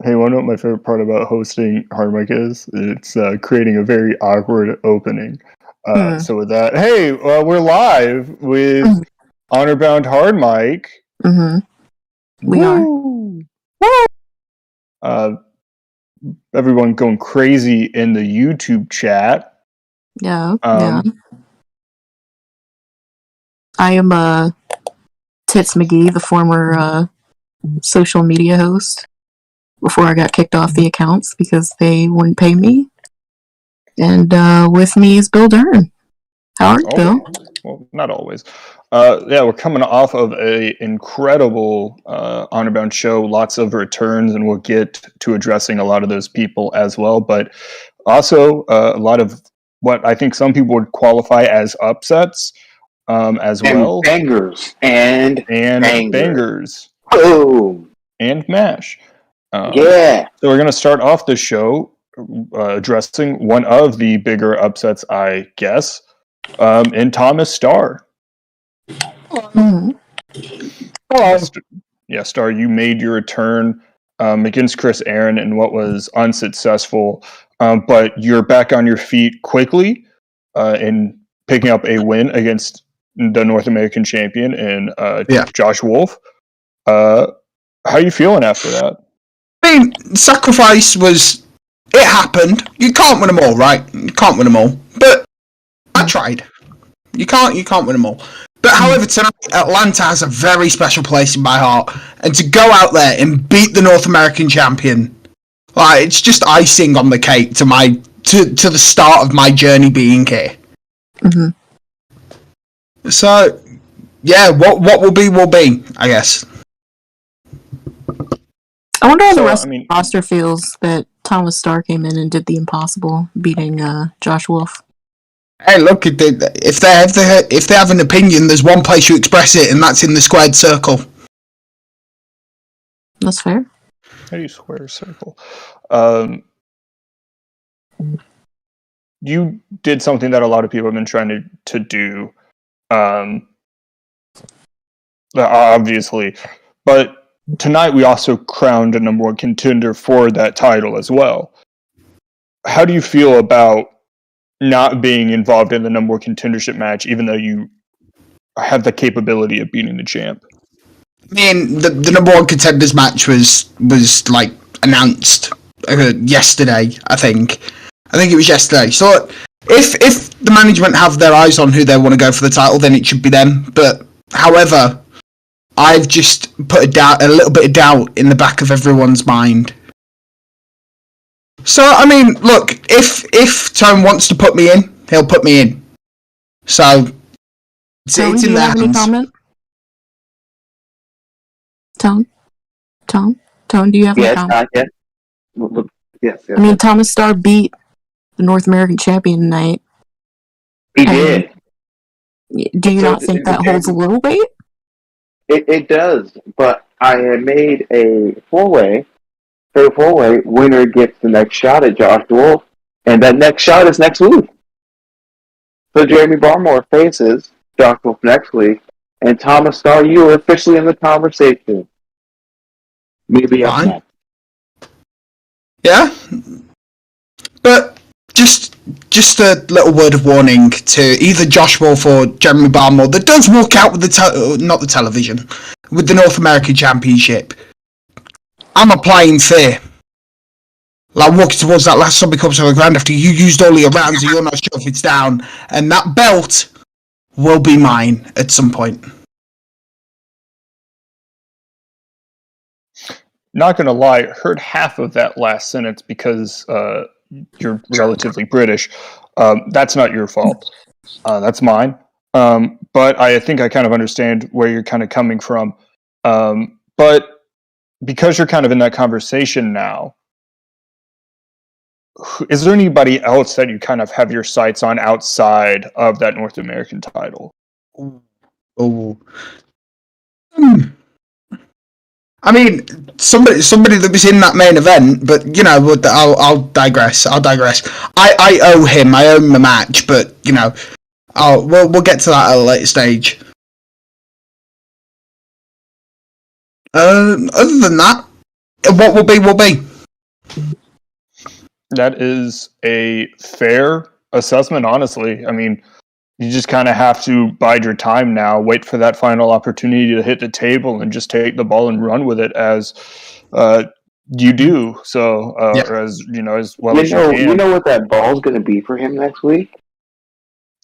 Hey, wanna know what my favorite part about hosting Hardmic is? It's, creating a very awkward opening. Hmm. So with that, hey, we're live with Mhm. Honor-Bound Hardmic. Mhm. We are. Woo! Woo! Uh, everyone going crazy in the YouTube chat. Yeah. Yeah. Um, I am Tits McGee, the former social media host, before I got kicked off the accounts because they wouldn't pay me. And with me is Bill Dern. How are you, Bill? well, not always. Yeah, we're coming off of a incredible Honor-Bound show, lots of returns, and we'll get to addressing a lot of those people as well. But also a lot of what I think some people would qualify as upsets as well. Bangers. And bangers. Boom. And mash. Yeah. So we're going to start off the show addressing one of the bigger upsets, I guess, in Thomas Starr. Mm-hmm. Hello. Yeah, Starr, you made your return against Chris Aaron in what was unsuccessful, but you're back on your feet quickly in picking up a win against the North American champion in Josh Wolf. How are you feeling after that? I mean, sacrifice was... It happened. You can't win them all, right? You can't win them all. But I tried. You can't win them all. But however, tonight, Atlanta has a very special place in my heart. And to go out there and beat the North American champion, like, it's just icing on the cake to the start of my journey being here. Mm-hmm. So, yeah, what will be, I guess. I wonder how the rest of the roster feels that Thomas Starr came in and did the impossible, beating Josh Wolf. Hey, look, if they have an opinion, there's one place you express it, and that's in the squared circle. That's fair. How do you square a circle? You did something that a lot of people have been trying to do, obviously, but tonight we also crowned a number one contender for that title as well. How do you feel about not being involved in the number one contendership match, even though you have the capability of beating the champ? I mean, the number one contenders match was like announced yesterday. I think it was yesterday. So if the management have their eyes on who they want to go for the title, then it should be them. But however, I've just put a little bit of doubt in the back of everyone's mind. So, I mean, look, if Tone wants to put me in, he'll put me in. So, it's in their hands. Comment? Tone, do you have any comment? Yes. I mean, Thomas Starr beat the North American champion tonight. He did. Do you not think that holds a little weight? It does, but I had made a four-way. So four-way, winner gets the next shot at Josh Wolf, and that next shot is next week. So Jeremy Barmore faces Josh Wolf next week, and Thomas Starr, you are officially in the conversation. Maybe I'm not. Yeah, but just a little word of warning to either Josh Wolf or Jeremy Barmore that does walk out with not the television, with the North American Championship. I'm applying fear. Like walking towards that last zombie comes to the ground after you used all your rounds and you're not sure if it's down, and that belt will be mine at some point. Not gonna lie, heard half of that last sentence because you're relatively British. That's not your fault. That's mine. But I think I kind of understand where you're kind of coming from. But because you're kind of in that conversation now, is there anybody else that you kind of have your sights on outside of that North American title? Oh. I mean, somebody that was in that main event, but you know, I'll digress. I owe him the match, but you know, we'll get to that at a later stage. Other than that, what will be. That is a fair assessment, honestly. I mean, you just kind of have to bide your time now, wait for that final opportunity to hit the table, and just take the ball and run with it as you do. So, or as as well as you can. You know what that ball's going to be for him next week?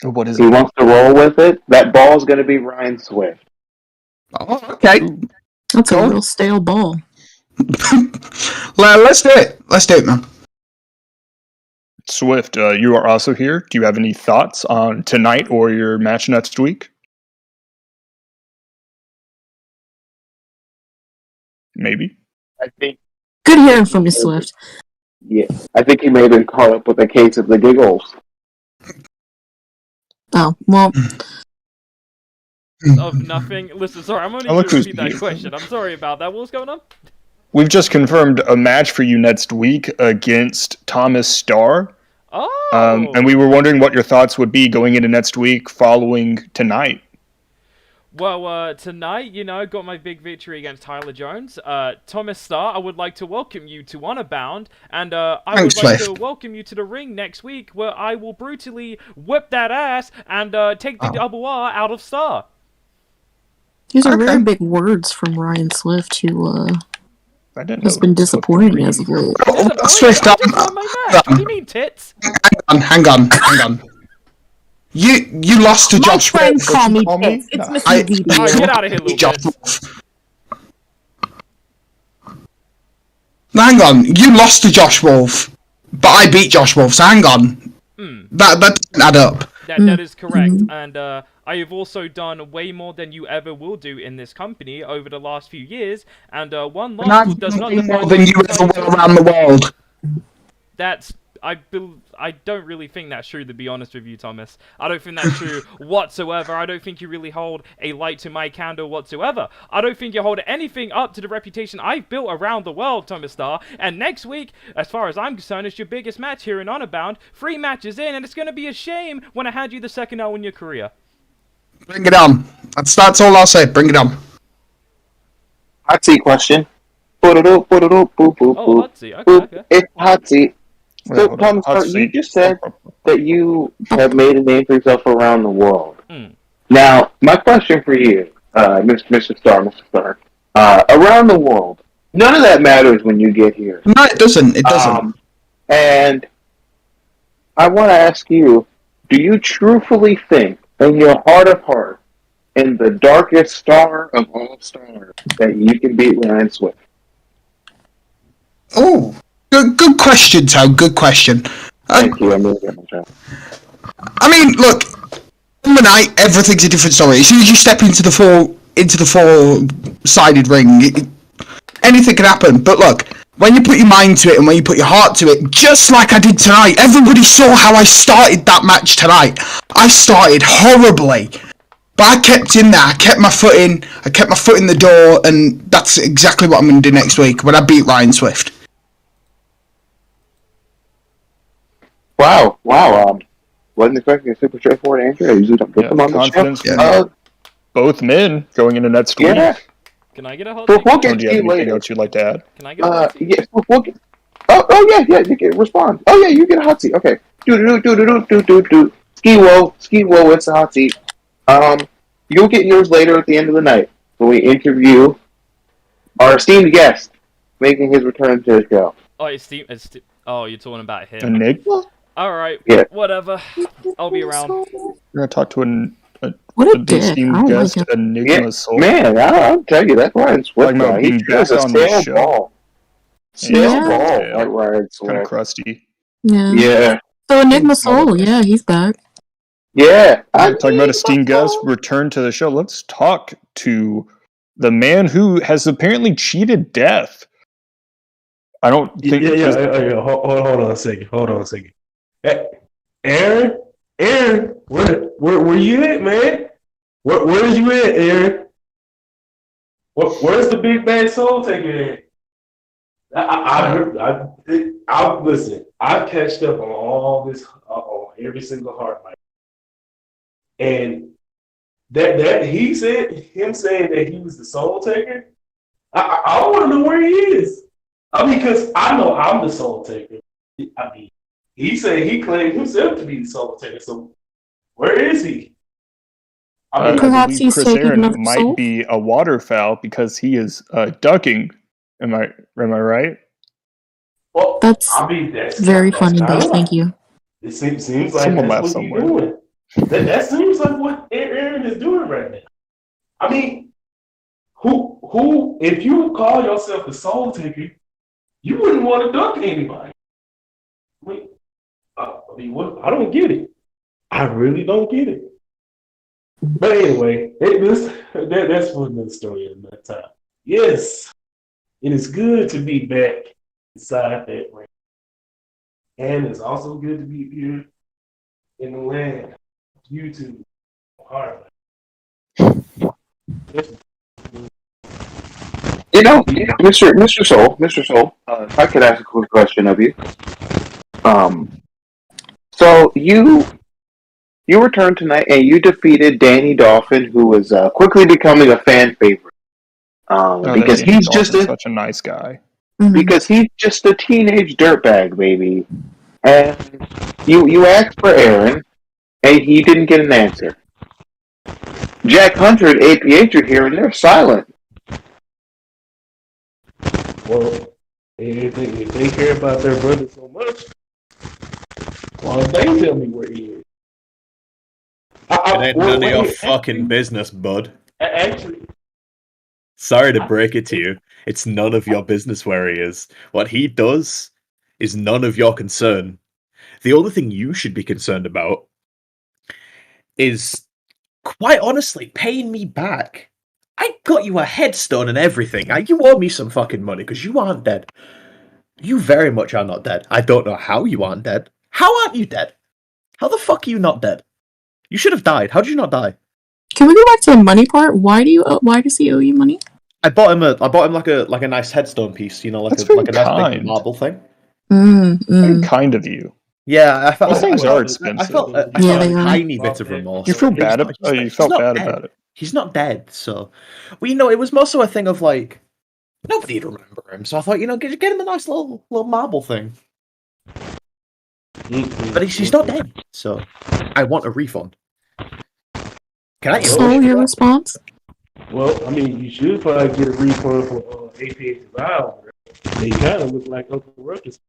What is He it? wants to roll with it. That ball's going to be Ryan Swift. Oh, okay. That's a real stale ball. Let's do it. Let's do it, man. Swift, you are also here. Do you have any thoughts on tonight or your match next week? Maybe. I think. Good hearing from you, Swift. Yeah, I think he may have been caught up with a case of the giggles. Oh, well. Of nothing. Listen, sorry, I'm only going to repeat that question. I'm sorry about that. What was going on? We've just confirmed a match for you next week against Thomas Starr. Oh! And we were wondering what your thoughts would be going into next week following tonight. Well, tonight, got my big victory against Tyler Jones. Thomas Starr, I would like to welcome you to Honor Bound, and I would like to welcome you to the ring next week, where I will brutally whip that ass and take the double R out of Starr. These are very big words from Ryan Swift, who has been disappointing as of late. Swift, what do you mean, tits? Hang on. You lost to Josh Wolf. My friends call me tits. It's Mr. Video. Alright, get out of here, little bitch. Hang on, you lost to Josh Wolf, but I beat Josh Wolf, so hang on. That doesn't add up. That is correct, and I have also done way more than you ever will do in this company over the last few years, and one loss does not more than you ever will around the world. I don't really think that's true, to be honest with you, Thomas. I don't think that's true whatsoever. I don't think you really hold a light to my candle whatsoever. I don't think you hold anything up to the reputation I've built around the world, Thomas Starr. And next week, as far as I'm concerned, it's your biggest match here in Honor Bound. 3 matches in, and it's going to be a shame when I hand you the second L in your career. Bring it on. That's all I'll say. Bring it on. Hot seat question. Boop, boop, boop, Oh, hot seat. Okay. It's hot seat. So, Thomas, you just said that you have made a name for yourself around the world. Now, my question for you, Mr. Starr, around the world, none of that matters when you get here. No, it doesn't. It doesn't. And I want to ask you, do you truthfully think, in your heart of heart, in the darkest star of all stars, that you can beat Ryan Swift? Oh. Good question, Tom. Good question. Thank you. I'm going to get my job. I mean, look, on the night, everything's a different story. As soon as you step into the four-sided ring, anything can happen. But look, when you put your mind to it and when you put your heart to it, just like I did tonight, everybody saw how I started that match tonight. I started horribly, but I kept in there. I kept my foot in. I kept my foot in the door, and that's exactly what I'm going to do next week when I beat Ryan Swift. Wow. Wasn't expecting a super straightforward answer. I usually don't get them on the show. Both men going into next week. Can I get a hot seat? seat? Do you have anything else you'd like to add? Can I get a hot seat? Yes, yeah, you can respond. Oh, yeah, you get a hot seat. Okay. Do. Ski woe, it's a hot seat. You'll get yours later at the end of the night when we interview our esteemed guest making his return to the show. Oh, you're talking about him. Enigma? Alright, whatever. I'll be around. We're going to talk to what a esteemed guest, Enigma Soul. Man, I'll tell you, that's Ryan Swift. He back on the show. Ball. Stale ball, like Ryan Swift. Kind of crusty. Yeah. So Enigma Soul, he's back. Yeah. Talking about esteemed guest, return to the show. Let's talk to the man who has apparently cheated death. I don't think. Yeah. Hold on a second. Hey, Aaron, where you at, man? Where's you at, Aaron? Where's the big bad soul taker at? Listen. I've catched up on all this, on every single Hardmic, and that he said him saying that he was the soul taker. I want to know where he is. I mean, because I know I'm the soul taker. I mean, he said he claimed himself to be the soul taker. So where is he? I mean, I Perhaps believe he's Chris taking Aaron another might soul? be a waterfowl because he is ducking. Am I right? well, That's I mean, that's very that's funny, kind though. of Thank like you. it seems like Someone that's laughed what he's somewhere. doing. That seems like what Aaron is doing right now. I mean, who if you call yourself the soul taker, you wouldn't want to duck anybody. What? I don't get it. I really don't get it. But anyway, that's for another story at another time. Yes, it is good to be back inside that ring. And it's also good to be here in the land of YouTube. Hardmic. You know, Mr. Soul, if I could ask a quick question of you. So you returned tonight and you defeated Danny Dolphin, who was quickly becoming a fan favorite. Because Danny he's Dolphin's just such a nice guy. because he's just a teenage dirtbag, baby. And you asked for Aaron, and he didn't get an answer. Jack Hunter and APH are here, and they're silent. Well, if they care about their brother so much, why don't they tell me where he is? It ain't none of your fucking business, bud. Actually, Sorry to break it to you. It's none of your business where he is. What he does is none of your concern. The only thing you should be concerned about is, quite honestly, paying me back. I got you a headstone and everything. You owe me some fucking money because you aren't dead. You very much are not dead. I don't know how you aren't dead. How aren't you dead? How the fuck are you not dead? You should have died. How did you not die? Can we go back to the money part? Why does he owe you money? I bought him like a nice headstone piece, like That's a nice kind. big marble thing. Very kind of you. Yeah, I felt Those things are I expensive. felt a Yeah, they are. tiny bit of remorse. You feel bad. He's You felt not bad dead. about it. He's not dead, so it was more so a thing of like nobody'd remember him. So I thought, get him a nice little marble thing. But he's not dead, so I want a refund. Can I? So your response? well, I mean, you should probably get a refund for APH's vial. They kind of look like Uncle Ruckus.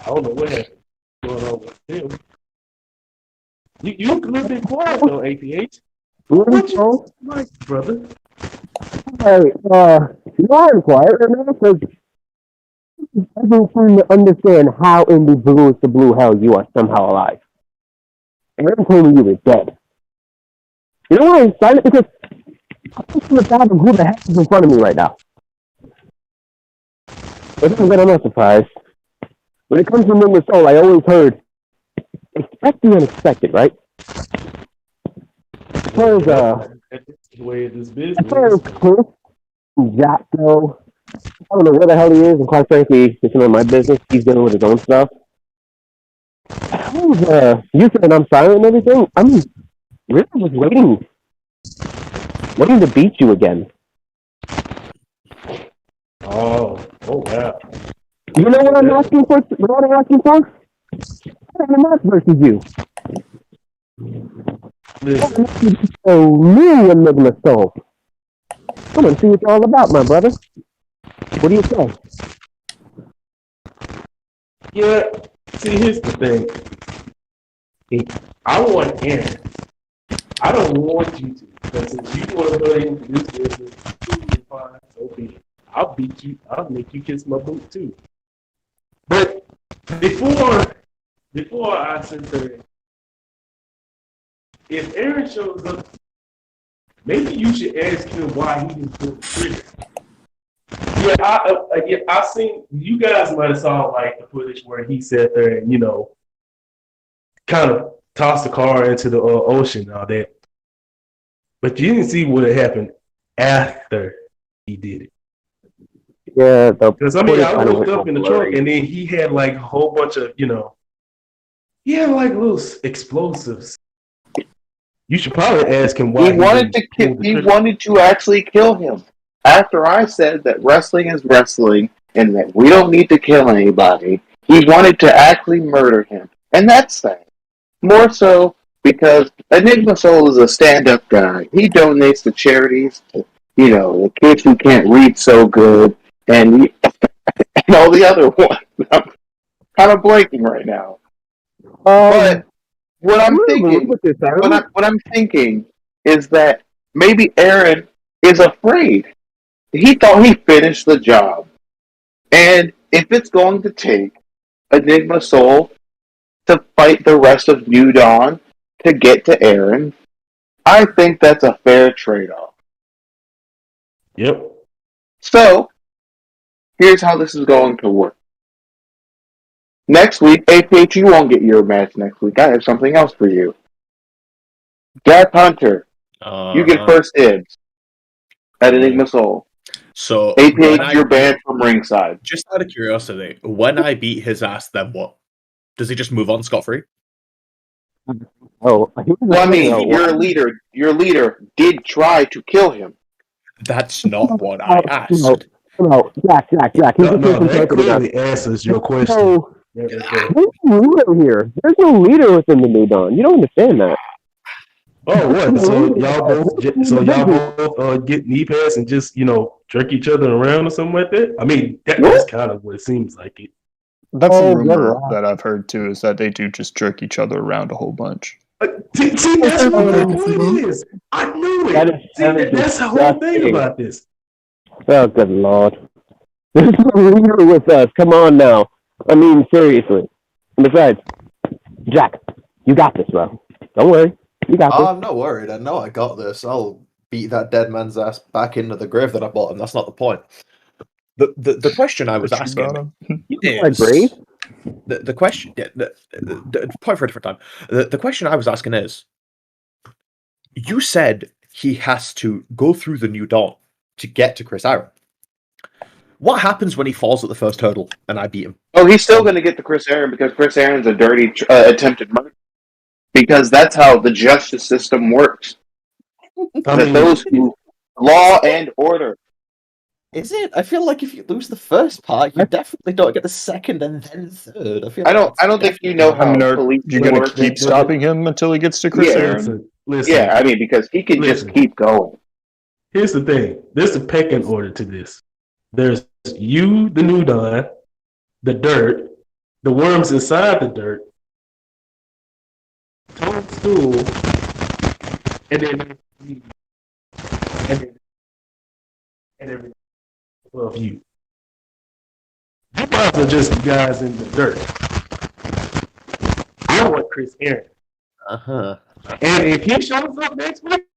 I don't know what happened going on with him. You look a little bit quiet though, APH. What you like, brother? Hey, I'm quiet right now because I've been trying to understand how in the bluest of blue hell you are somehow alive. Aaron told me you were dead. You know why I'm silent? Because I'm trying to fathom who the heck is in front of me right now. But then again, I'm not surprised. When it comes to Ring of Soul, I always heard, expect the unexpected, right? As far as, That's the way it is business. as far as Chris and Jack go, I don't know where the hell he is, and quite frankly, it's none of my business. He's dealing with his own stuff. You said I'm silent and everything. I'm really just waiting to beat you again. Oh wow. You know what I'm asking for? What I'm asking for? I'm not versus you. Listen, So me and Enigma Soul. Come on, see what you're all about, my brother. What do you say? yeah. See, here's the thing. I want Aaron. I don't want you to, because if you want to go into this business, you're fine. So be it. I'll beat you. I'll make you kiss my boot too. But before I sit there, if Aaron shows up, maybe you should ask him why he didn't pull the trigger. Yeah, I seen you guys might have saw like the footage where he sat there and kind of tossed the car into the ocean and all that, but you didn't see what had happened after he did it. Yeah, Because I looked up in the trunk and then he had like a whole bunch of he had like little explosives. You should probably ask him why He wanted to actually kill him. After I said that wrestling is wrestling and that we don't need to kill anybody. He wanted to actually murder him. And that's sad. More so because Enigma Soul is a stand-up guy. He donates to charities, to, the kids who can't read so good, and all the other ones. I'm kind of blanking right now. But what I'm thinking is that maybe Aaron is afraid. He thought he finished the job. And if it's going to take Enigma Soul to fight the rest of New Dawn to get to Aaron, I think that's a fair trade-off. Yep. So, here's how this is going to work. Next week, APH, you won't get your match next week. I have something else for you. Jack Hunter, you get first dibs at Enigma Soul. So APH, you're banned from ringside. Just out of curiosity, when I beat his ass, then what? Does he just move on scot-free? Well, I mean, your leader did try to kill him. That's not what I asked. No, Jack. That clearly answers your question. So, there's no leader here. There's no leader within the New Dawn. You don't understand that. Oh, what? So y'all both get knee pads and just jerk each other around or something like that? I mean, that's kind of what it seems like. That's the rumor that I've heard too, is that they do just jerk each other around a whole bunch. See, that's what the point is. I knew it. That's the whole thing about this. Oh, good lord. There's no leader with us. Come on now. I mean, seriously. And besides, Jack, you got this, bro. Don't worry. You got this. I'm not worried. I know I got this. I'll beat that dead man's ass back into the grave that I bought him. That's not the point. The question I was asking is the question. The point for a different time. The question I was asking is: you said he has to go through the New Dawn to get to Chris Aaron. What happens when he falls at the first hurdle and I beat him? Oh, he's still going to get to Chris Aaron because Chris Aaron's a dirty attempted murder. Because that's how the justice system works. Those who law and order. Is it? I feel like if you lose the first part, you definitely don't get the second and then third. I don't think you know how police you're going to keep stopping him until he gets to Chris Aaron. Listen, yeah, I mean, because he can just keep going. Here's the thing. There's a pecking order to this. There's you, the New Dawn, the dirt, the worms inside the dirt, Tom Stool, and then above you. You guys are just the guys in the dirt. I want Chris Aaron. And if he shows up next week,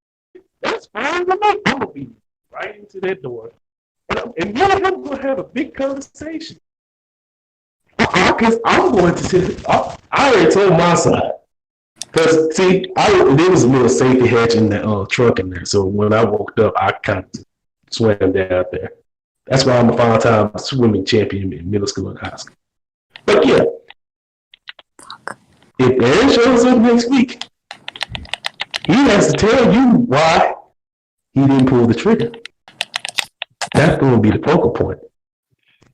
that's fine with me. I'm gonna be right into that door, and me and him gonna have a big conversation. Because I'm going to. I already told my side. Because see, there was a little safety hatch in the truck in there. So when I woke up, I kind of swam down there. That's why I'm a 5-time swimming champion in middle school and high school. But yeah, if Aaron shows up next week, he has to tell you why he didn't pull the trigger. That's going to be the focal point.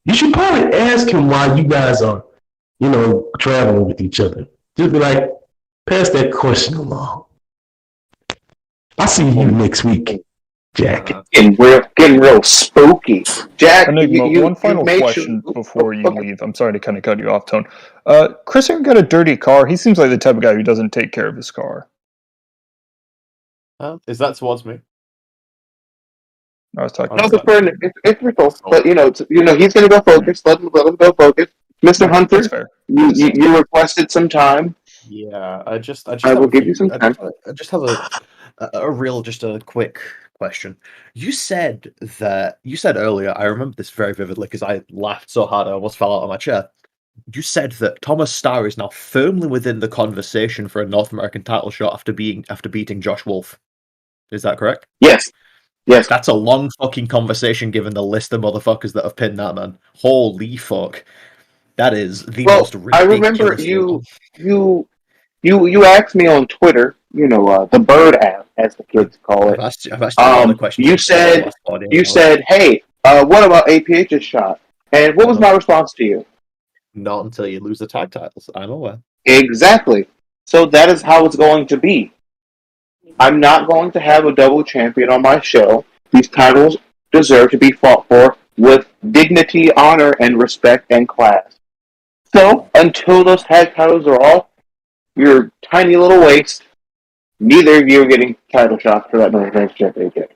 You should probably ask him why you guys are, traveling with each other. Just be like, pass that question along. I'll see you next week, Jack. Getting real spooky. Jack, Enigma, one final question before you leave. I'm sorry to kind of cut you off, Tone. Chris Aaron got a dirty car. He seems like the type of guy who doesn't take care of his car. Is that towards me? I was talking. No, it's Rickles, but he's going to go focus. Let him go focus. Mr. Hunter, you requested some time. Yeah, I will give you some time. I just have a quick question. You said earlier, I remember this very vividly because I laughed so hard I almost fell out of my chair. You said that Thomas Starr is now firmly within the conversation for a North American title shot after beating Josh Wolf. Is that correct? Yes. That's a long fucking conversation given the list of motherfuckers that have pinned that man. Holy fuck. That is the most ridiculous. I remember you asked me on Twitter, the Bird app, as the kids call it. I've asked you a lot of questions. You said, hey, what about APH's shot? And what was my response to you? Not until you lose the tag titles. I'm aware. Exactly. So that is how it's going to be. I'm not going to have a double champion on my show. These titles deserve to be fought for with dignity, honor, and respect and class. So, until those tag titles are off, your tiny little waist, neither of you are getting title shots for that North American Championship.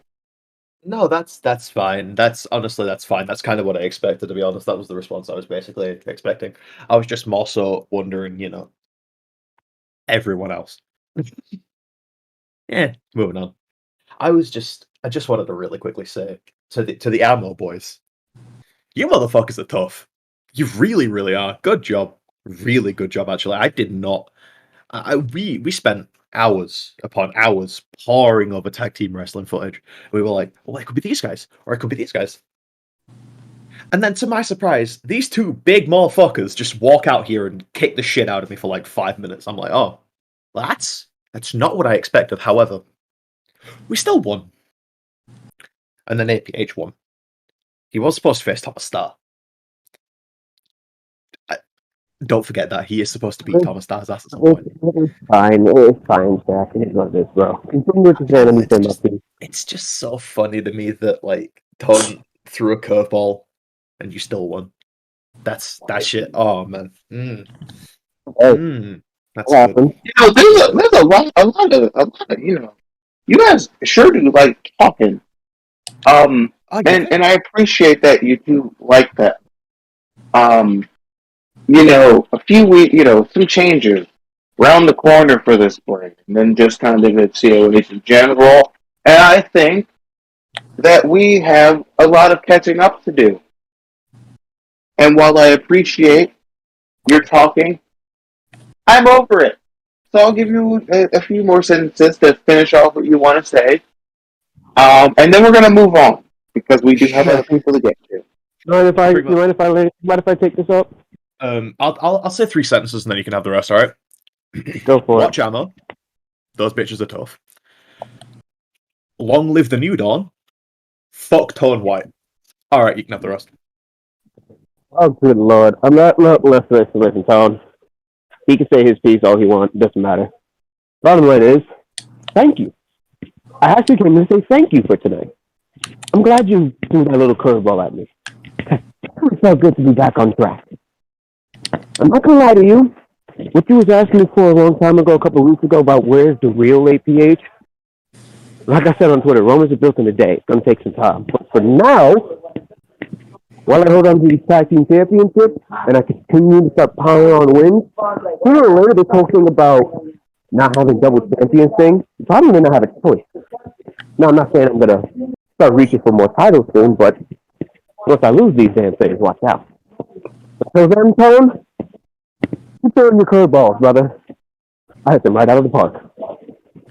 No, that's fine. That's fine. That's kind of what I expected, to be honest. That was the response I was basically expecting. I was just more so wondering, everyone else. Yeah, moving on. I just wanted to really quickly say to the Ammo boys, you motherfuckers are tough. You really, really are. Good job. Really good job, actually. I did not. We spent hours upon hours poring over tag team wrestling footage. We were like, well, it could be these guys, or it could be these guys. And then, to my surprise, these two big motherfuckers just walk out here and kick the shit out of me for like 5 minutes. I'm like, oh, that's not what I expected. However, we still won. And then APH won. He was supposed to face Thomas Starr. Don't forget that he is supposed to beat Thomas Starr's ass at some point. It's fine. It's fine, Jack. It is what it is, bro. Continue to say anything, It's just so funny to me that like Tom threw a curveball and you still won. That's that shit. Oh man. That's happened. good. There's a lot of, you guys sure do like talking. And I appreciate that you do like that. A few weeks, some changes round the corner for this spring, and then just kind of at COH in general. And I think that we have a lot of catching up to do. And while I appreciate your talking, I'm over it. So I'll give you a few more sentences to finish off what you want to say. And then we're going to move on, because we do have other people to get to. Mind if I take this up? I'll say 3 sentences and then you can have the rest, alright? Go for Watch Ammo. Those bitches are tough. Long live the New Dawn. Fuck Tone White. Alright, you can have the rest. Oh, good lord. I'm not less listen, Tom. He can say his piece all he wants. Doesn't matter. Bottom line is, thank you. I actually came to say thank you for tonight. I'm glad you threw that little curveball at me. It felt good to be back on track. I'm not gonna lie to you. What you was asking me for a long time ago, a couple of weeks ago, about where's the real APH? Like I said on Twitter, Romans are built in a day. It's gonna take some time. But for now, while I hold on to these tag team championships and I continue to start piling on wins, sooner or later this whole thing about not having double champions thing, you probably may not have a choice. Now, I'm not saying I'm gonna start reaching for more titles soon, but once I lose these damn things, watch out. Until then, Tone, keep throwing your curveballs, brother. I hit them right out of the park.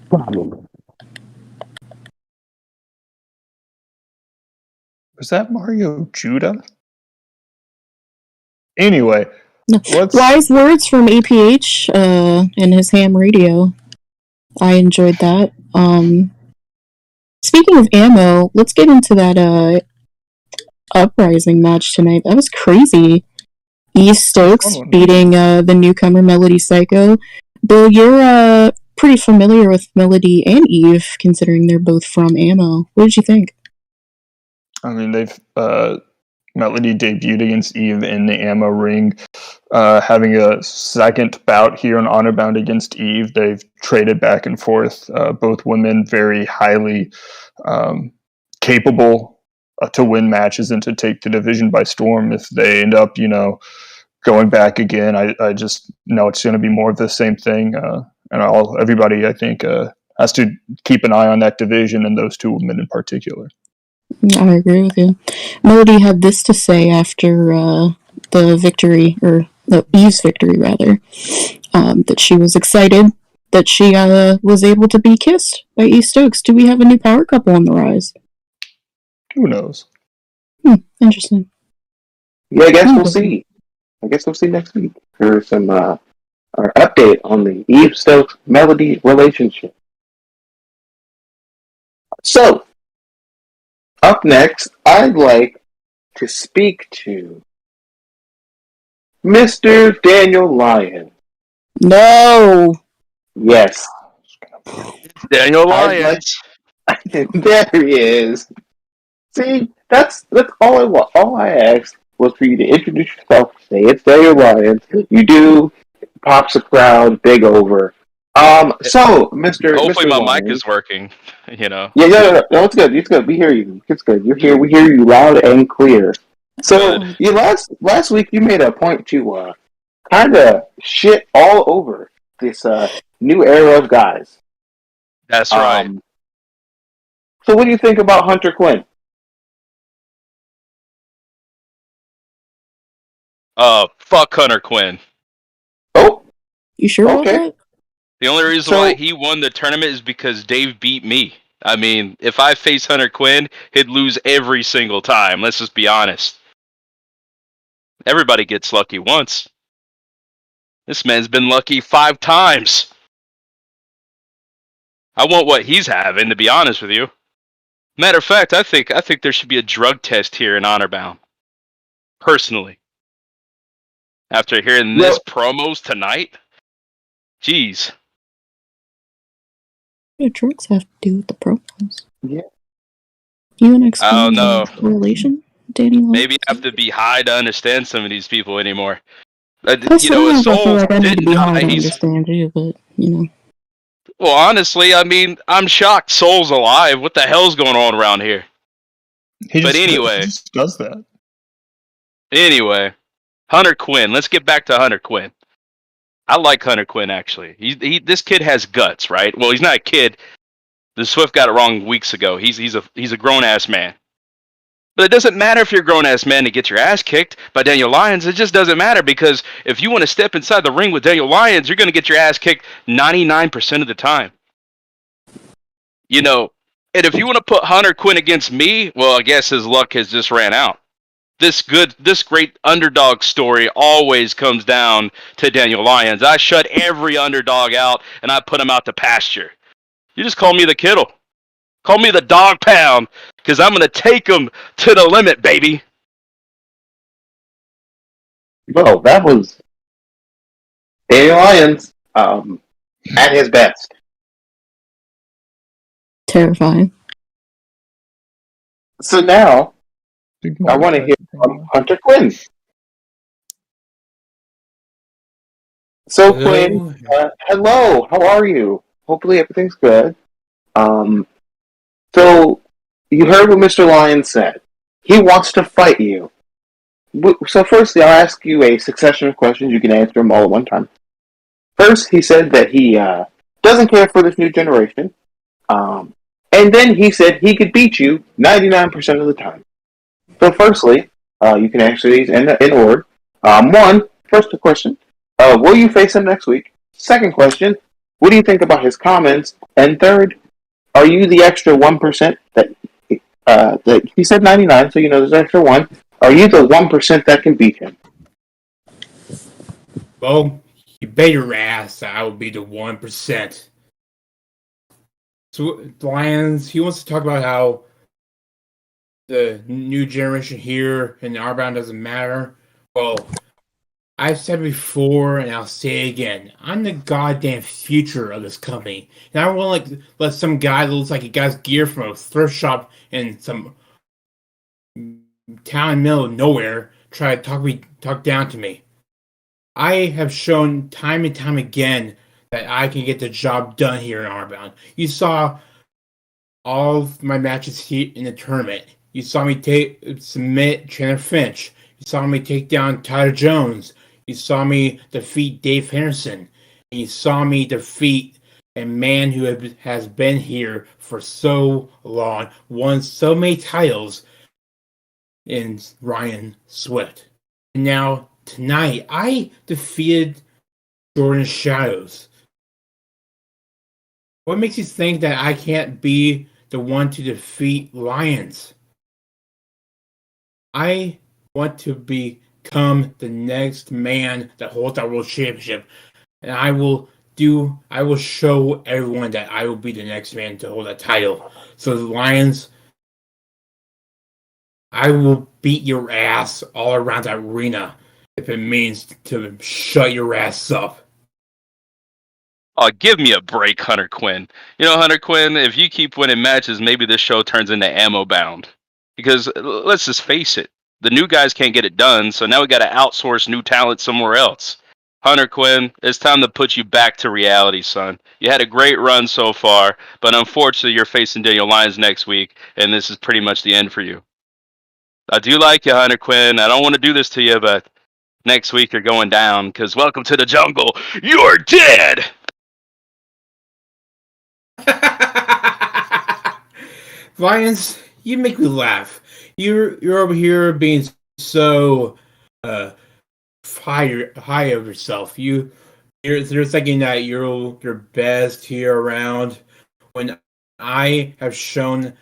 Problem. Was that Mario Judah? Anyway, wise words from APH and his ham radio. I enjoyed that. Speaking of Ammo, let's get into that Uprising match tonight. That was crazy. Eve Stokes beating the newcomer Melody Psycho. Bill, you're pretty familiar with Melody and Eve, considering they're both from Ammo. What did you think? I mean, they've Melody debuted against Eve in the Ammo ring, having a second bout here in Honor Bound against Eve. They've traded back and forth. Both women very highly capable to win matches and to take the division by storm. If they end up, going back again, I just know it's going to be more of the same thing. And everybody, I think, has to keep an eye on that division and those two women in particular. I agree with you. Melody had this to say after the victory, or the Eve's victory, rather, that she was excited that she was able to be kissed by Eve Stokes. Do we have a new power couple on the rise? Who knows? Interesting. Yeah, I guess we'll see. I guess we'll see next week for some our update on the Eve Stokes Melody relationship. So, up next, I'd like to speak to Mr. Daniel Lyon. No. Yes. Daniel I'd Lyons. There he is. See, that's all I want. All I asked was for you to introduce yourself, say it's Daniel Lyons. You do, pops a crowd, big over. So, Hopefully Mr. my Lyons. mic is working. You know. Yeah, no, it's good. It's good. We hear you. It's good. You're here. We hear you loud and clear. So, Good. you last week you made a point to kind of shit all over this new era of guys. That's right. So, what do you think about Hunter Quinn? Fuck Hunter Quinn. Oh, You sure about okay. that? The only reason So- why he won the tournament is because Dave beat me. I mean, if I face Hunter Quinn, he'd lose every single time. Let's just be honest. Everybody gets lucky once. This man's been lucky 5 times. I want what he's having, to be honest with you. Matter of fact, I think there should be a drug test here in Honor Bound. Personally. After hearing this promos tonight, jeez. What do drugs have to do with the promos? Yeah. You want to explain I don't know. the correlation, Danny? Maybe I have to be high to understand some of these people anymore. That's You know, sometimes I feel Souls like I need to didn't be high die. to He's understand you, but you know. well, honestly, I mean, I'm shocked Soul's alive. What the hell's going on around here? But anyway. he just does that. Anyway, Hunter Quinn. Let's get back to Hunter Quinn. I like Hunter Quinn actually. This kid has guts, right? Well, he's not a kid. The Swift got it wrong weeks ago. He's a grown ass man. But it doesn't matter if you're a grown ass man to get your ass kicked by Daniel Lyons. It just doesn't matter because if you want to step inside the ring with Daniel Lyons, you're going to get your ass kicked 99% of the time. You know, and if you want to put Hunter Quinn against me, well, I guess his luck has just ran out. This great underdog story always comes down to Daniel Lyons. I shut every underdog out and I put him out to pasture. You just call me the Kittle. Call me the dog pound, because I'm going to take him to the limit, baby. Well, that was Daniel Lyons at his best. Terrifying. So now, I want to hear from Hunter Quinn. So, Hello. Quinn, hello, how are you? Hopefully everything's good. So, you heard what Mr. Lyons said. He wants to fight you. So firstly, I'll ask you a succession of questions. You can answer them all at one time. First, he said that he doesn't care for this new generation. And then he said he could beat you 99% of the time. So firstly, you can answer these in order. First question, will you face him next week? Second question, what do you think about his comments? And third, are you the extra 1% that he said 99, so you know there's extra 1. Are you the 1% that can beat him? Well, you bet your ass that I will be the 1%. So, Lions, he wants to talk about how the new generation here in Arbonne doesn't matter. Well, I've said before, and I'll say it again. I'm the goddamn future of this company. And I don't want to let some guy that looks like he got gear from a thrift shop in some town in the middle of nowhere try to talk down to me. I have shown time and time again that I can get the job done here in Arbonne. You saw all of my matches here in the tournament. You saw me submit Chandler Finch. You saw me take down Tyler Jones. You saw me defeat Dave Henderson. And you saw me defeat a man who has been here for so long, won so many titles, in Ryan Swift. And now, tonight, I defeated Jordan Shadows. What makes you think that I can't be the one to defeat Lions? I want to become the next man that holds our world championship. And I will show everyone that I will be the next man to hold that title. So the Lions, I will beat your ass all around that arena. if it means to shut your ass up. Oh, give me a break, Hunter Quinn. You know, Hunter Quinn, if you keep winning matches, maybe this show turns into ammo bound. Because let's just face it, the new guys can't get it done, so now we got to outsource new talent somewhere else. Hunter Quinn, it's time to put you back to reality, son. You had a great run so far, but unfortunately, you're facing Daniel Lyons next week, and this is pretty much the end for you. I do like you, Hunter Quinn. I don't want to do this to you, but next week you're going down, because welcome to the jungle. You're dead! Lions, you make me laugh. You're over here being so high of yourself. You're thinking that you're best here around. When I have shown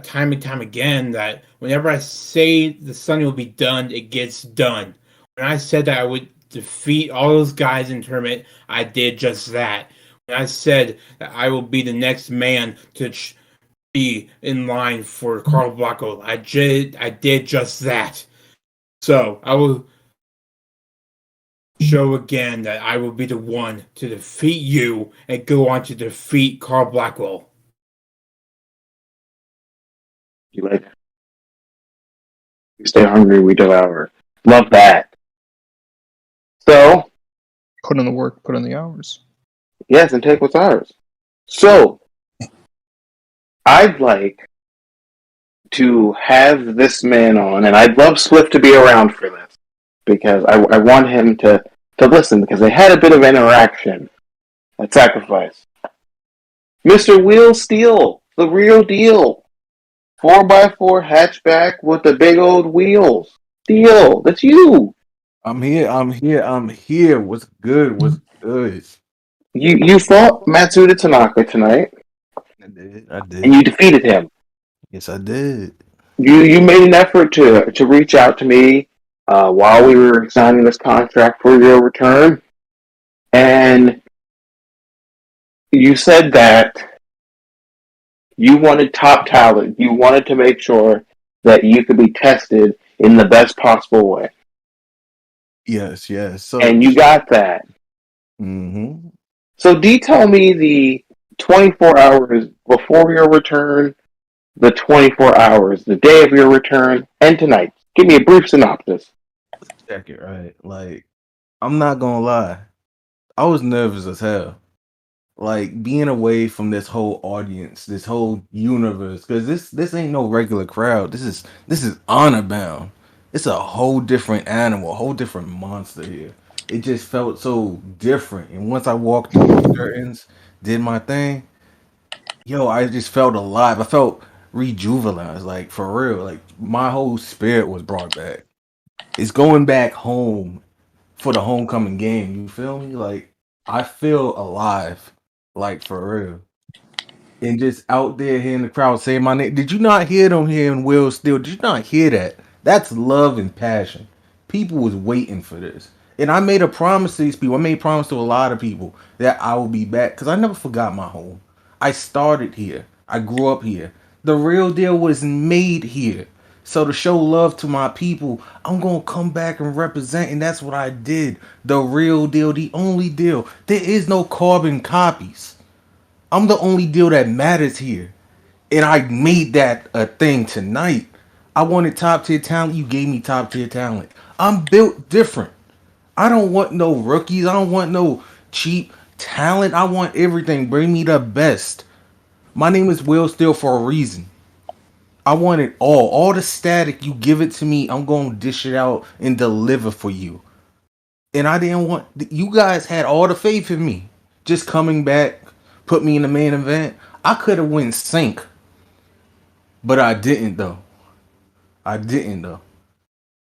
time and time again that whenever I say the Sunny will be done, it gets done. When I said that I would defeat all those guys in tournament, I did just that. When I said that I will be the next man to be in line for Carl Blackwell, I did just that. So I will show again that I will be the one to defeat you and go on to defeat Carl Blackwell. You like that? We stay hungry, we devour. Love that. So, Put in the work, put in the hours. yes, and take what's ours. So, I'd like to have this man on, and I'd love Swift to be around for this, because I want him to listen, because they had a bit of interaction at Sacrifice. Mr. Wheel Steel, the real deal. 4x4 hatchback with the big old wheels. Steel, that's you. I'm here. What's good? You fought Matsuda Tanaka tonight, I and did. you defeated him. Yes, I did. You made an effort to reach out to me while we were signing this contract for your return, and you said that you wanted top talent. You wanted to make sure that you could be tested in the best possible way, Yes. So, and you got that. Mm-hmm. So detail me the 24 hours before your return, the 24 hours, the day of your return, and tonight. Give me a brief synopsis. Check it right. Like, I'm not gonna lie. I was nervous as hell. Like being away from this whole audience, this whole universe, because this ain't no regular crowd. This is honor bound. It's a whole different animal, a whole different monster here. It just felt so different. And once I walked through the curtains, did my thing, yo, I just felt alive. I felt rejuvenated, like for real. Like my whole spirit was brought back. It's going back home for the homecoming game. You feel me? Like I feel alive, like for real. And just out there hearing the crowd say my name. Did you not hear them hearing Will Still? Did you not hear that? That's love and passion. People was waiting for this. And I made a promise to these people. I made a promise to a lot of people that I will be back because I never forgot my home. I started here. I grew up here. The real deal was made here. So to show love to my people, I'm gonna come back and represent, and that's what I did. The real deal, the only deal. There is no carbon copies. I'm the only deal that matters here. And I made that a thing tonight. I wanted top tier talent. You gave me top tier talent. I'm built different. I don't want no rookies. I don't want no cheap talent. I want everything. Bring me the best. My name is Will Still for a reason. I want it all. All the static, you give it to me. I'm going to dish it out and deliver for you. And I didn't want, you guys had all the faith in me. Just coming back, put me in the main event. I could have went sync. But I didn't though.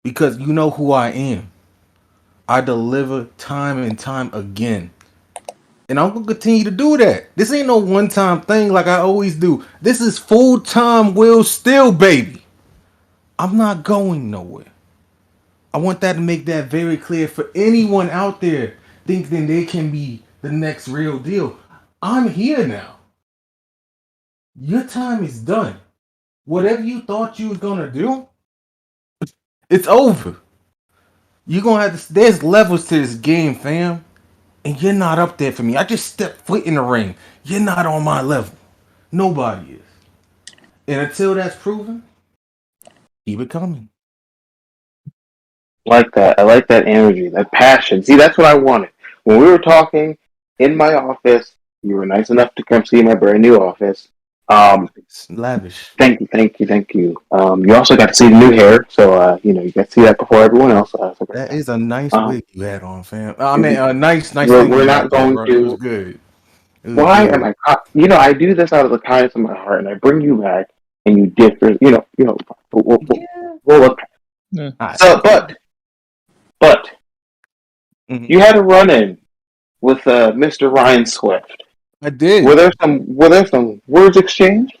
Because you know who I am. I deliver time and time again. And I'm gonna continue to do that. This ain't no one-time thing like I always do. This is full-time Will Still, baby. I'm not going nowhere. I want that to make that very clear for anyone out there thinking they can be the next real deal. I'm here now. Your time is done. Whatever you thought you was gonna do, it's over. You're gonna have to. There's levels to this game, fam, and you're not up there for me. I just stepped foot in the ring. You're not on my level. Nobody is. And until that's proven, keep it coming. Like that. I like that energy, that passion. See, that's what I wanted. When we were talking in my office, you were nice enough to come see my brand new office. It's lavish. Thank you, thank you, thank you. You also got to see the new hair, so you got to see that before everyone else. That is a nice Um, wig you had on, fam. I mean, a nice we're, thing we're you not had there, going bro. It was to. good. It was Why good. am I? I do this out of the kindness of my heart, and I bring you back, and you differ. We'll look. Yeah. So, but Mhm. you had a run-in with Mr. Ryan Swift. I did. Were there some words exchanged?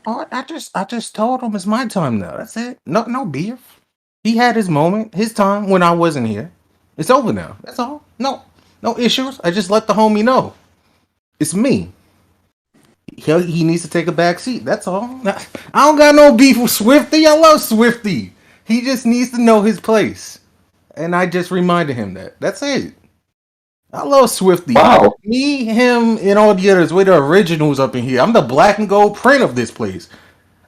Oh, I just told him it's my time now. That's it. No beef. He had his moment, his time when I wasn't here. It's over now. That's all. No issues. I just let the homie know. It's me. He needs to take a back seat. That's all. I don't got no beef with Swifty. I love Swifty. He just needs to know his place. And I just reminded him that. That's it. I love Swifty. Wow. Me, him, and all the others. We're the originals up in here. I'm the black and gold print of this place.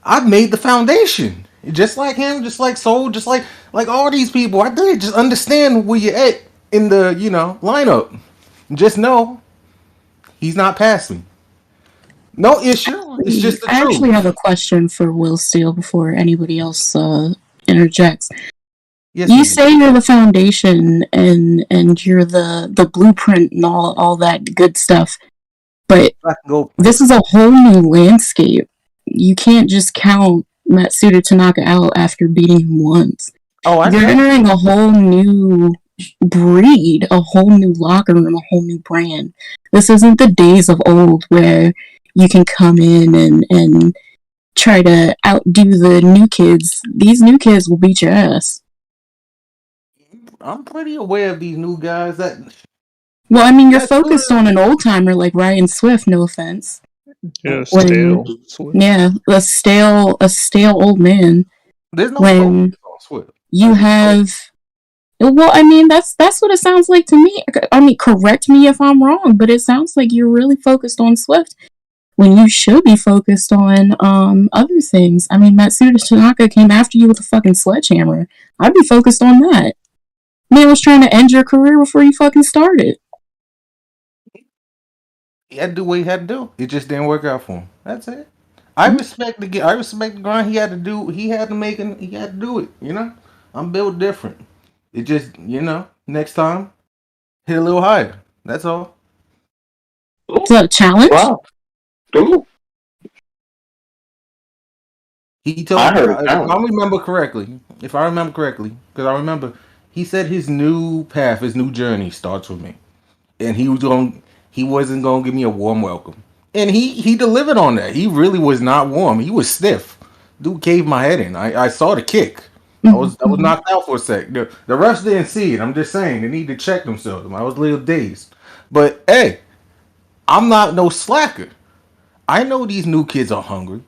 I've made the foundation. Just like him, just like Soul, just like all these people. I did just understand where you're at in the, lineup. Just know he's not past me. No issue. It's just the I truth. actually have a question for Will Steele before anybody else interjects. Yes, You ma'am. say you're the foundation and you're the blueprint and all that good stuff, but Black and gold. this is a whole new landscape. You can't just count Matsuda Tanaka out after beating him once. Oh, I You're know. entering a whole new breed, a whole new locker room, a whole new brand. This isn't the days of old where you can come in and try to outdo the new kids. These new kids will beat your ass. I'm pretty aware of these new guys. Well, I mean, you're That's focused good. on an old timer like Ryan Swift. No offense. Yeah, When- stale. Yeah, a stale old man. There's no When focus on Swift. you have, well, I mean, that's what it sounds like to me. I mean, correct me if I'm wrong, but it sounds like you're really focused on Swift when you should be focused on other things. I mean, Matsuda Tanaka came after you with a fucking sledgehammer. I'd be focused on that. Man was trying to end your career before you fucking started. He had to do what he had to do. It just didn't work out for him. That's it. I respect the grind he had to do. He had to do it. I'm built different. It just, next time, hit a little higher. That's all. It's a challenge. Wow. Ooh. He told I heard if I remember correctly, because I remember he said his new path, his new journey starts with me, and he wasn't gonna give me a warm welcome, and he delivered on that. He really was not warm. He was stiff. Dude caved my head in. I saw the kick. I was knocked out for a sec. The refs didn't see it. I'm just saying they need to check themselves. I was a little dazed, but hey, I'm not no slacker. I know these new kids are hungry.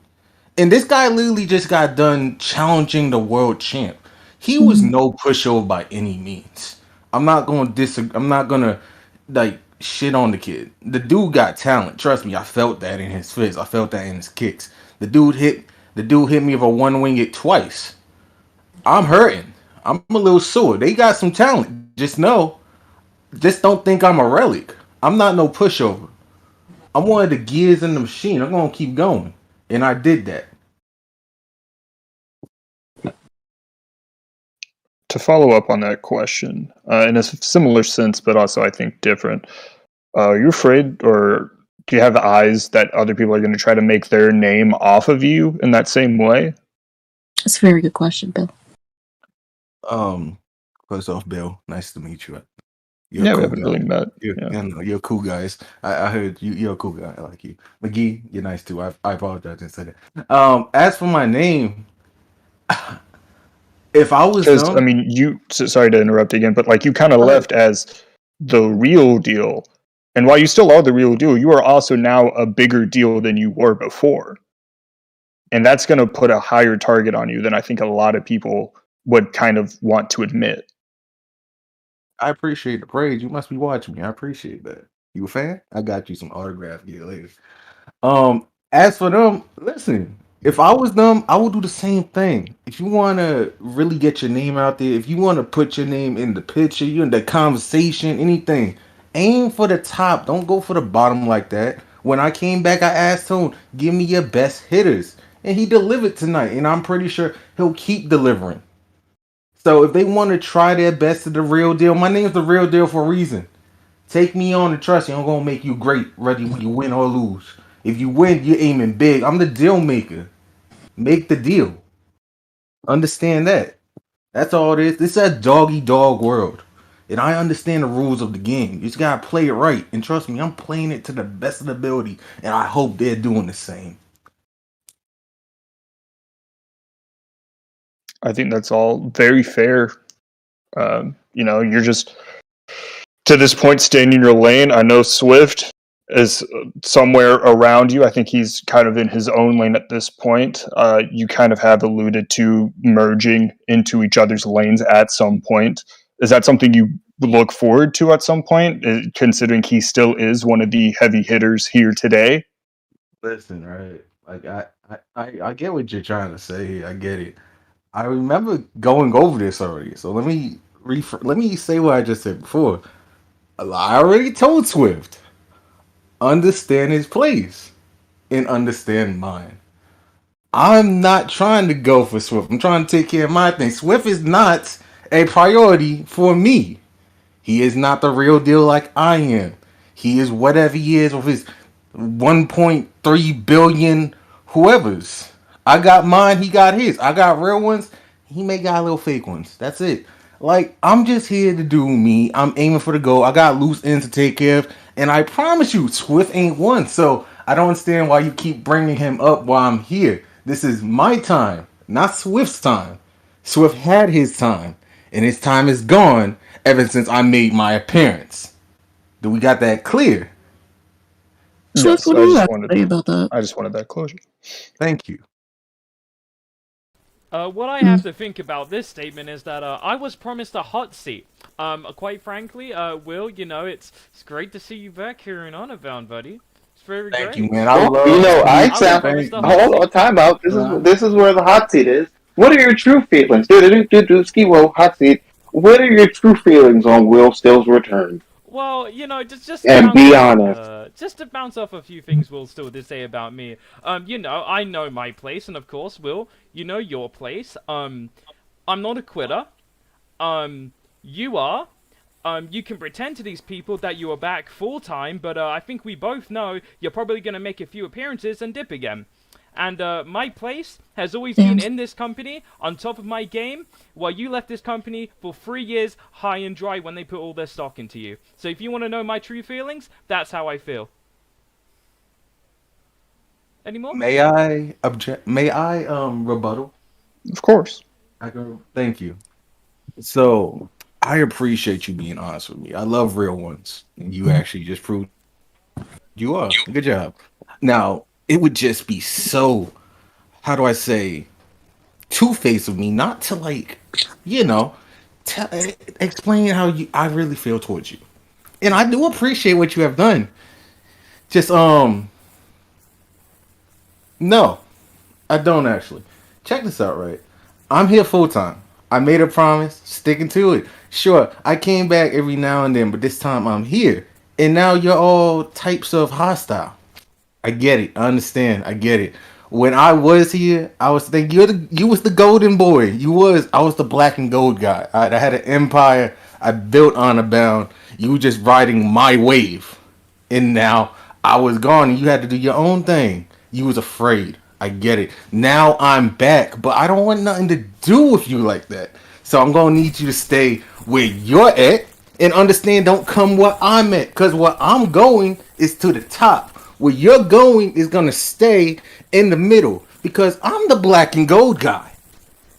And this guy literally just got done challenging the world champ. He was no pushover by any means. I'm not gonna disagree. I'm not gonna like shit on the kid. The dude got talent. Trust me, I felt that in his fists. I felt that in his kicks. The dude hit me with a one winged twice. I'm hurting. I'm a little sore. They got some talent. Just don't think I'm a relic. I'm not no pushover. I'm one of the gears in the machine. I'm gonna keep going. And I did that. To follow up on that question, in a similar sense, but also I think different, are you afraid or do you have eyes that other people are going to try to make their name off of you in that same way? That's a very good question, Bill. First off, Bill, nice to meet you. We haven't really met. You're cool guys. I heard you're a cool guy. I like you. McGee, you're nice too. I apologize and said it. As for my name, if I was Because I mean, sorry to interrupt again, but like you kind of left as the real deal, and while you still are the real deal, you are also now a bigger deal than you were before, and that's going to put a higher target on you than I think a lot of people would kind of want to admit. I appreciate the praise. You must be watching me. I appreciate that. You a fan? I got you some autograph gear later. As for them, listen. If I was them, I would do the same thing. If you want to really get your name out there, if you want to put your name in the picture, you in the conversation, anything, aim for the top. Don't go for the bottom like that. When I came back, I asked him, "Give me your best hitters," and he delivered tonight. And I'm pretty sure he'll keep delivering. So if they want to try their best to the real deal, my name's the real deal for a reason. Take me on and trust you. I'm gonna make you great, whether you win or lose. If you win, you're aiming big. I'm the deal maker. Make the deal. Understand that. That's all it is. This is a doggy dog world. And I understand the rules of the game. You just gotta play it right. And trust me, I'm playing it to the best of the ability. And I hope they're doing the same. I think that's all very fair. You're just to this point staying in your lane. I know Swift is somewhere around you. I think he's kind of in his own lane at this point. You kind of have alluded to merging into each other's lanes at some point. Is that something you look forward to at some point, considering he still is one of the heavy hitters here today? Listen, right? Like I get what you're trying to say. I get it. I remember going over this already. So let me say what I just said before. I already told Swift, understand his place and understand mine. I'm not trying to go for Swift. I'm trying to take care of my thing. Swift is not a priority for me. He is not the real deal like I am. He is whatever he is with his 1.3 billion whoever's. I got mine, he got his. I got real ones, he may got little fake ones. That's it. Like, I'm just here to do me. I'm aiming for the goal. I got loose ends to take care of. And I promise you, Swift ain't one. So I don't understand why you keep bringing him up while I'm here. This is my time, not Swift's time. Swift had his time, and his time is gone ever since I made my appearance. Do we got that clear? Swift, Yes, what do you have to say about that? I just wanted that closure. Thank you. What I have to think about this statement is that I was promised a hot seat. Quite frankly, Will, it's great to see you back here in Honor-Bound, buddy. It's very great. Thank you, man. I sound. Hold on, time out. This is where the hot seat is. What are your true feelings? Ski Roll hot seat. What are your true feelings on Will Still's return? Well, just and be honest. Just to bounce off a few things Will still did say about me. I know my place, and of course, Will, you know your place. I'm not a quitter. You are. You can pretend to these people that you are back full time, but I think we both know you're probably gonna make a few appearances and dip again. And my place has always been in this company, on top of my game, while you left this company for 3 years high and dry when they put all their stock into you. So if you want to know my true feelings, that's how I feel. Any more? May I object? May I rebuttal? Of course. Thank you. So I appreciate you being honest with me. I love real ones, and you actually just proved you are. Good job. Now, it would just be so, how do I say, two-faced of me not to explain how I really feel towards you. And I do appreciate what you have done. Just no, I don't actually. Check this out, right? I'm here full time. I made a promise, sticking to it. Sure, I came back every now and then, but this time I'm here. And now you're all types of hostile. I get it. I understand. I get it. When I was here, I was thinking you was the golden boy. I was the black and gold guy. I had an empire. I built Honor-Bound. You were just riding my wave. And now I was gone and you had to do your own thing. You was afraid. I get it. Now I'm back, but I don't want nothing to do with you like that. So I'm going to need you to stay where you're at and understand don't come where I'm at. Because where I'm going is to the top. Where you're going is going to stay in the middle because I'm the black and gold guy.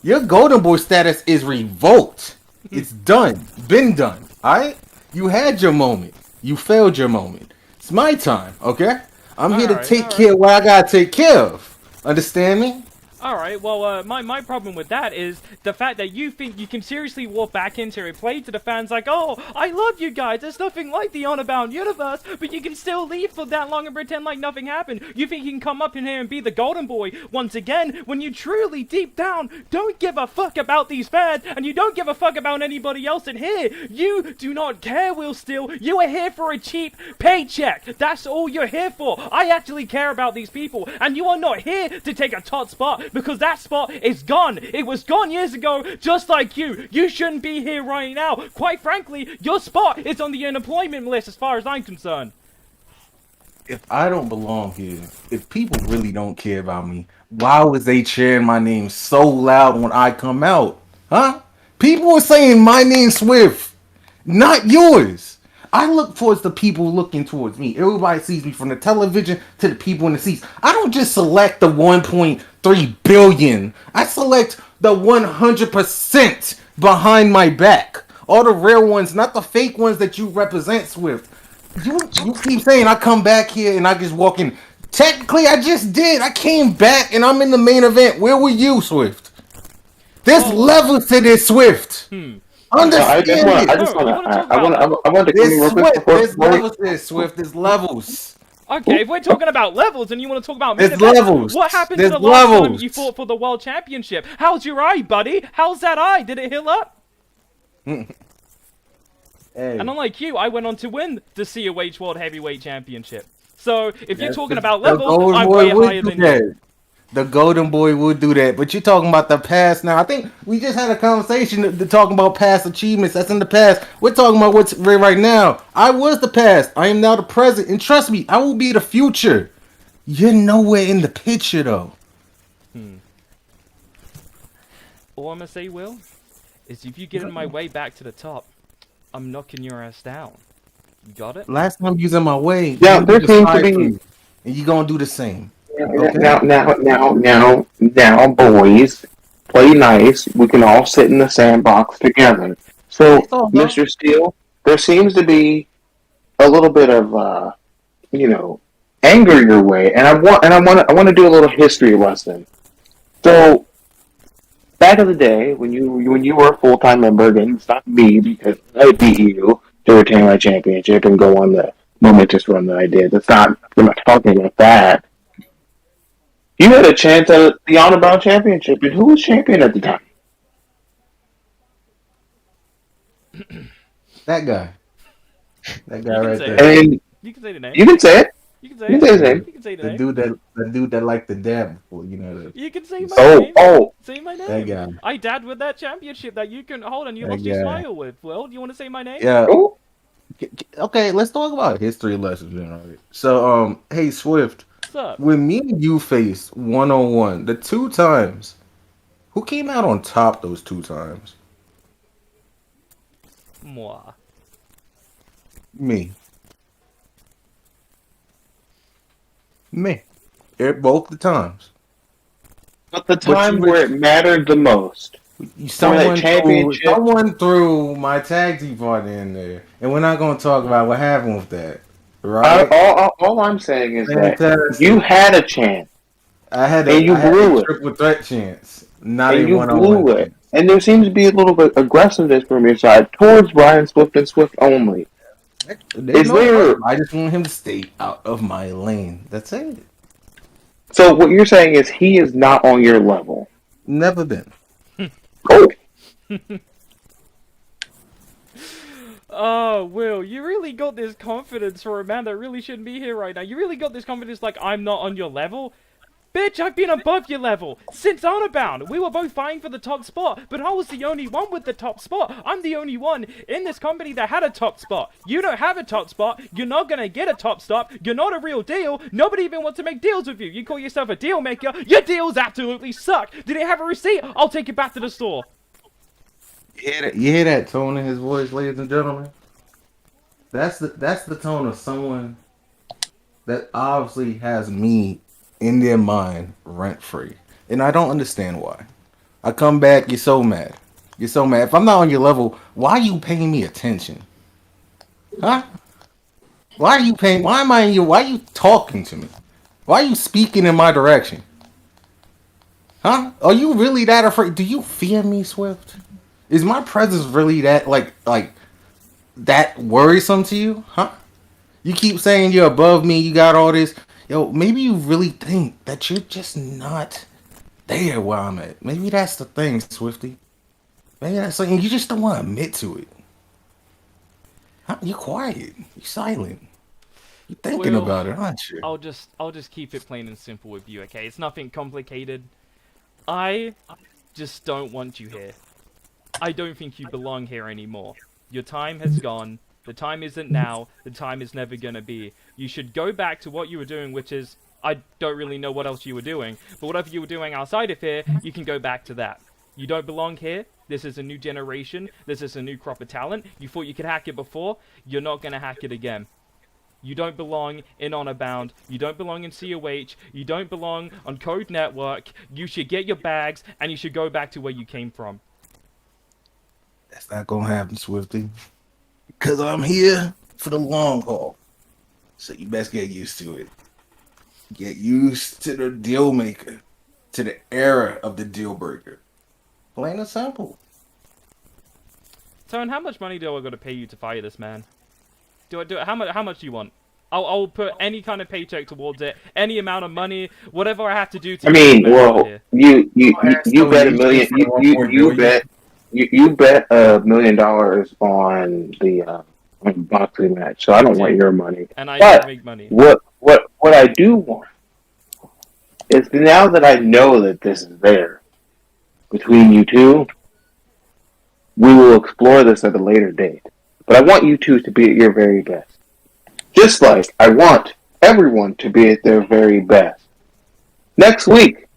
Your golden boy status is revoked. It's done. Been done. Alright? You had your moment. You failed your moment. It's my time, okay? I'm here to take care of what I got to take care of. Understand me? Alright, well, my problem with that is the fact that you think you can seriously walk back into a play to the fans like, oh, I love you guys, there's nothing like the Honor Bound universe, but you can still leave for that long and pretend like nothing happened. You think you can come up in here and be the golden boy once again when you truly, deep down, don't give a fuck about these fans, and you don't give a fuck about anybody else in here. You do not care, Will Steele. You are here for a cheap paycheck. That's all you're here for. I actually care about these people, and you are not here to take a top spot, because that spot is gone. It was gone years ago, just like you. You shouldn't be here right now. Quite frankly, your spot is on the unemployment list as far as I'm concerned. If I don't belong here, if people really don't care about me, why was they cheering my name so loud when I come out? Huh? People were saying my name Swift, not yours. I look towards the people looking towards me. Everybody sees me from the television to the people in the seats. I don't just select the 1.3 billion. I select the 100% behind my back. All the real ones, not the fake ones that you represent, Swift. You keep saying I come back here and I just walk in. Technically, I just did. I came back and I'm in the main event. Where were you, Swift? There's levels to this, Swift. Understand I want to There's levels to this, Swift. There's levels. Okay, if we're talking about levels and you want to talk about There's main events, levels. what happened There's to the last time levels. you fought for the world championship? How's your eye, buddy? How's that eye? Did it heal up? Hey, And unlike you, I went on to win the COH World Heavyweight Championship. So, if you're talking the about Golden levels, I'm Boy way would higher do than that. you. The Golden Boy would do that, but you're talking about the past now. I think we just had a conversation to talk about past achievements. That's in the past. We're talking about what's right now. I was the past. I am now the present, and trust me, I will be the future. You're nowhere in the picture, though. All I'm gonna say, Will, is if you get in my way back to the top, I'm knocking your ass down. You got it? Last time you was in my way, Yeah, you there was seems to aside be- from me, and you gonna do the same. Okay. Now, boys, play nice. We can all sit in the sandbox together. So, It's all about- Mr. Steele, there seems to be a little bit of, anger your way, and I want to do a little history lesson. So, back in the day, when you were a full-time member, again, it's not me because I beat you to retain my championship and go on the momentous run that I did. We're not talking about that. You had a chance at the Honor Bound Championship, and who was champion at the time? That guy. That guy can right say there. And You can say the name. you can say it. You can say You it. can say his name. You can say the The name. dude that liked the dab before, you know. You can say my Oh, name. oh, Say my That name. guy. I dabbed with that championship that you couldn't hold and you That lost your guy. smile with. Well, do you want to say my name? Yeah. oh. Okay, let's talk about history lessons then, right? So, hey Swift, What's up? when me and you faced 1-on-1, the two times, who came out on top those two times? Moi. Me. Both the times. But the you time were- where it mattered the most. Someone championship- threw my tag team partner in there, and we're not going to talk about what happened with that, right? All I'm saying is that Fantastic. you had a chance, I had and you blew a it. triple threat chance, not and a you one-on-one blew it. chance. And there seems to be a little bit aggressiveness from your side towards Brian Swift and Swift only. There's Is no there- problem. I just want him to stay out of my lane. That's it. So what you're saying is he is not on your level. Never been. Oh, Oh, Will, you really got this confidence for a man that really shouldn't be here right now. You really got this confidence like I'm not on your level? Bitch, I've been above your level since Honor Bound. We were both vying for the top spot, but I was the only one with the top spot. I'm the only one in this company that had a top spot. You don't have a top spot. You're not gonna get a top spot. You're not a real deal. Nobody even wants to make deals with you. You call yourself a deal maker. Your deals absolutely suck. Did it have a receipt? I'll take it back to the store. You hear that tone in his voice, ladies and gentlemen? That's the tone of someone that obviously has me in their mind rent free, and I don't understand why. I come back, you're so mad. You're so mad. If I'm not on your level, why are you paying me attention? Huh? Why are you paying? Why am I in your? Why are you talking to me? Why are you speaking in my direction? Huh? Are you really that afraid? Do you fear me, Swift? Is my presence really that that worrisome to you? Huh? You keep saying you're above me, you got all this. Yo, maybe you really think that you're just not there where I'm at. Maybe that's the thing, Swifty. Maybe that's something you just don't want to admit to it. Huh? You're quiet. You're silent. You're thinking Well, about it, aren't you? I'll just keep it plain and simple with you, okay? It's nothing complicated. I just don't want you here. I don't think you belong here anymore. Your time has gone. The time isn't now. The time is never gonna be. You should go back to what you were doing, which is, I don't really know what else you were doing, but whatever you were doing outside of here, you can go back to that. You don't belong here. This is a new generation. This is a new crop of talent. You thought you could hack it before. You're not gonna hack it again. You don't belong in Honor Bound. You don't belong in COH. You don't belong on Code Network. You should get your bags, and you should go back to where you came from. That's not gonna happen, Swifty. Because I'm here for the long haul. So you best get used to it. Get used to the deal maker. To the era of the deal breaker. Plain and simple. Tone, how much money do I got to pay you to fire this man? How much do you want? I'll put any kind of paycheck towards it, any amount of money, whatever I have to do to. I mean, well, you bet $1 million. You bet $1 million on the boxing match. So I don't want your money. And I but don't make money. What I do want is now that I know that this is there between you two, we will explore this at a later date. But I want you two to be at your very best. Just like I want everyone to be at their very best. Next week,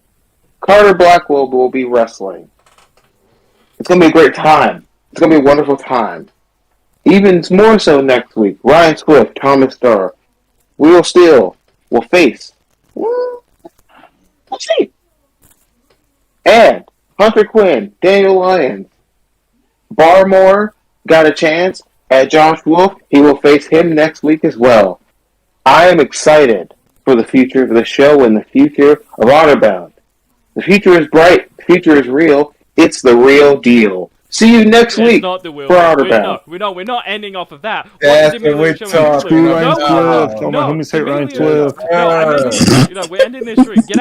Carter Blackwell will be wrestling. It's going to be a great time. It's going to be a wonderful time. Even more so next week, Ryan Swift, Thomas Starr, Will Steele will face. We'll see. And Hunter Quinn, Daniel Lyons, Barmore got a chance at Josh Wolf. He will face him next week as well. I am excited for the future of the show and the future of Honor-Bound. The future is bright. The future is real. It's the real deal. See you next week not the for Honor-Bound. We're not ending off of that. That's the way to talk. Screw Ryan Swift. All my homies hate Ryan Swift. No, I mean, we're ending this streak. Get